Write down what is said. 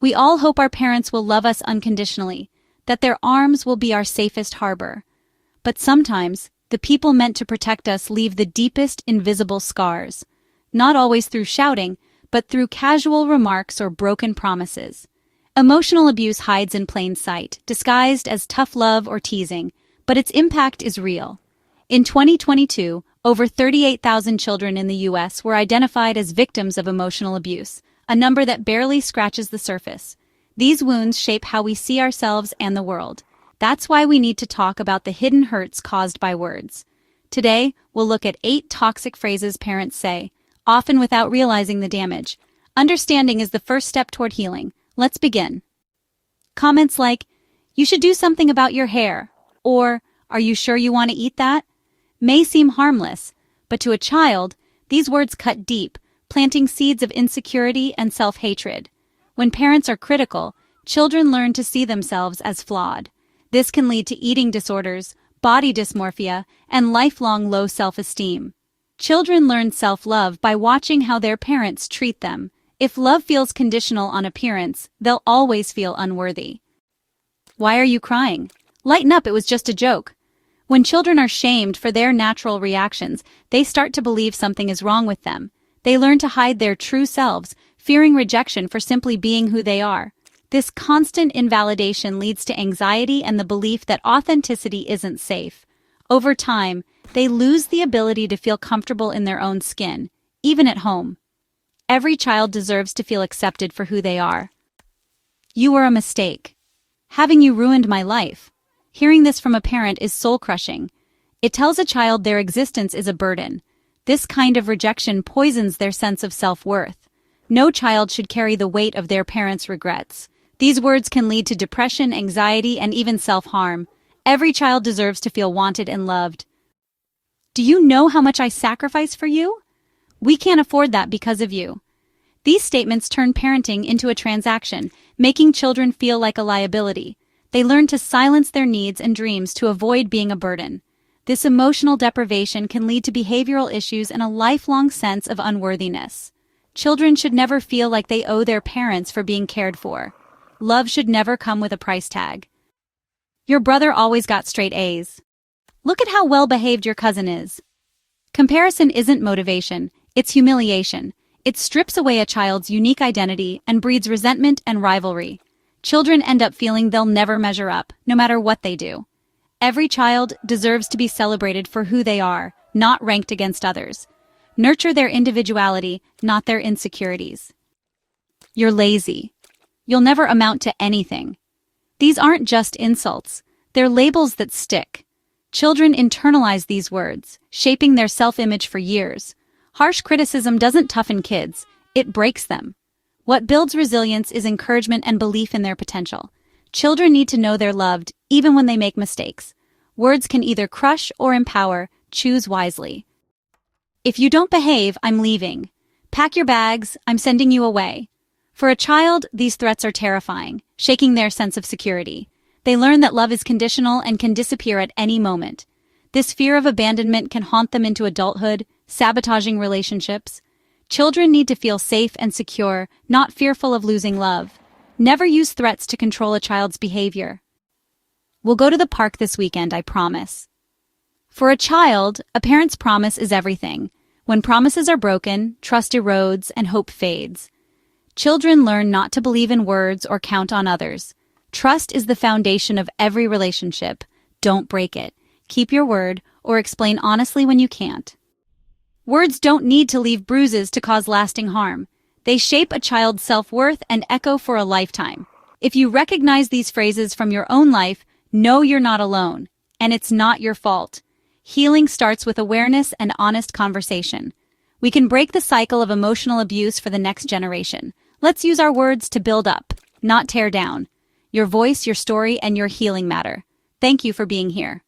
We all hope our parents will love us unconditionally, that their arms will be our safest harbor. But sometimes, the people meant to protect us leave the deepest invisible scars. Not always through shouting, but through casual remarks or broken promises. Emotional abuse hides in plain sight, disguised as tough love or teasing, but its impact is real. In 2022, over 38,000 children in the U.S. were identified as victims of emotional abuse, a number that barely scratches the surface. These wounds shape how we see ourselves and the world. That's why we need to talk about the hidden hurts caused by words. Today, we'll look at 8 toxic phrases parents say, often without realizing the damage. Understanding is the first step toward healing. Let's begin. Comments like, "You should do something about your hair," or "Are you sure you want to eat that?" may seem harmless, but to a child, these words cut deep, planting seeds of insecurity and self-hatred. When parents are critical, children learn to see themselves as flawed. This can lead to eating disorders, body dysmorphia, and lifelong low self-esteem. Children learn self-love by watching how their parents treat them. If love feels conditional on appearance, they'll always feel unworthy. Why are you crying? Lighten up, it was just a joke. When children are shamed for their natural reactions, they start to believe something is wrong with them. They learn to hide their true selves, fearing rejection for simply being who they are. This constant invalidation leads to anxiety and the belief that authenticity isn't safe. Over time, they lose the ability to feel comfortable in their own skin, even at home. Every child deserves to feel accepted for who they are. "You were a mistake. Having you ruined my life." Hearing this from a parent is soul-crushing. It tells a child their existence is a burden. This kind of rejection poisons their sense of self-worth. No child should carry the weight of their parents' regrets. These words can lead to depression, anxiety, and even self-harm. Every child deserves to feel wanted and loved. "Do you know how much I sacrifice for you? We can't afford that because of you." These statements turn parenting into a transaction, making children feel like a liability. They learn to silence their needs and dreams to avoid being a burden. This emotional deprivation can lead to behavioral issues and a lifelong sense of unworthiness. Children should never feel like they owe their parents for being cared for. Love should never come with a price tag. "Your brother always got straight A's. Look at how well-behaved your cousin is." Comparison isn't motivation, it's humiliation. It strips away a child's unique identity and breeds resentment and rivalry. Children end up feeling they'll never measure up, no matter what they do. Every child deserves to be celebrated for who they are, not ranked against others. Nurture their individuality, not their insecurities. "You're lazy. You'll never amount to anything." These aren't just insults, they're labels that stick. Children internalize these words, shaping their self-image for years. Harsh criticism doesn't toughen kids, it breaks them. What builds resilience is encouragement and belief in their potential. Children need to know they're loved, even when they make mistakes. Words can either crush or empower, choose wisely. "If you don't behave, I'm leaving. Pack your bags, I'm sending you away." For a child, these threats are terrifying, shaking their sense of security. They learn that love is conditional and can disappear at any moment. This fear of abandonment can haunt them into adulthood, sabotaging relationships. Children need to feel safe and secure, not fearful of losing love. Never use threats to control a child's behavior. "We'll go to the park this weekend, I promise." For a child, a parent's promise is everything. When promises are broken, trust erodes and hope fades. Children learn not to believe in words or count on others. Trust is the foundation of every relationship. Don't break it. Keep your word, or explain honestly when you can't. Words don't need to leave bruises to cause lasting harm. They shape a child's self-worth and echo for a lifetime. If you recognize these phrases from your own life, know you're not alone, and it's not your fault. Healing starts with awareness and honest conversation. We can break the cycle of emotional abuse for the next generation. Let's use our words to build up, not tear down. Your voice, your story, and your healing matter. Thank you for being here.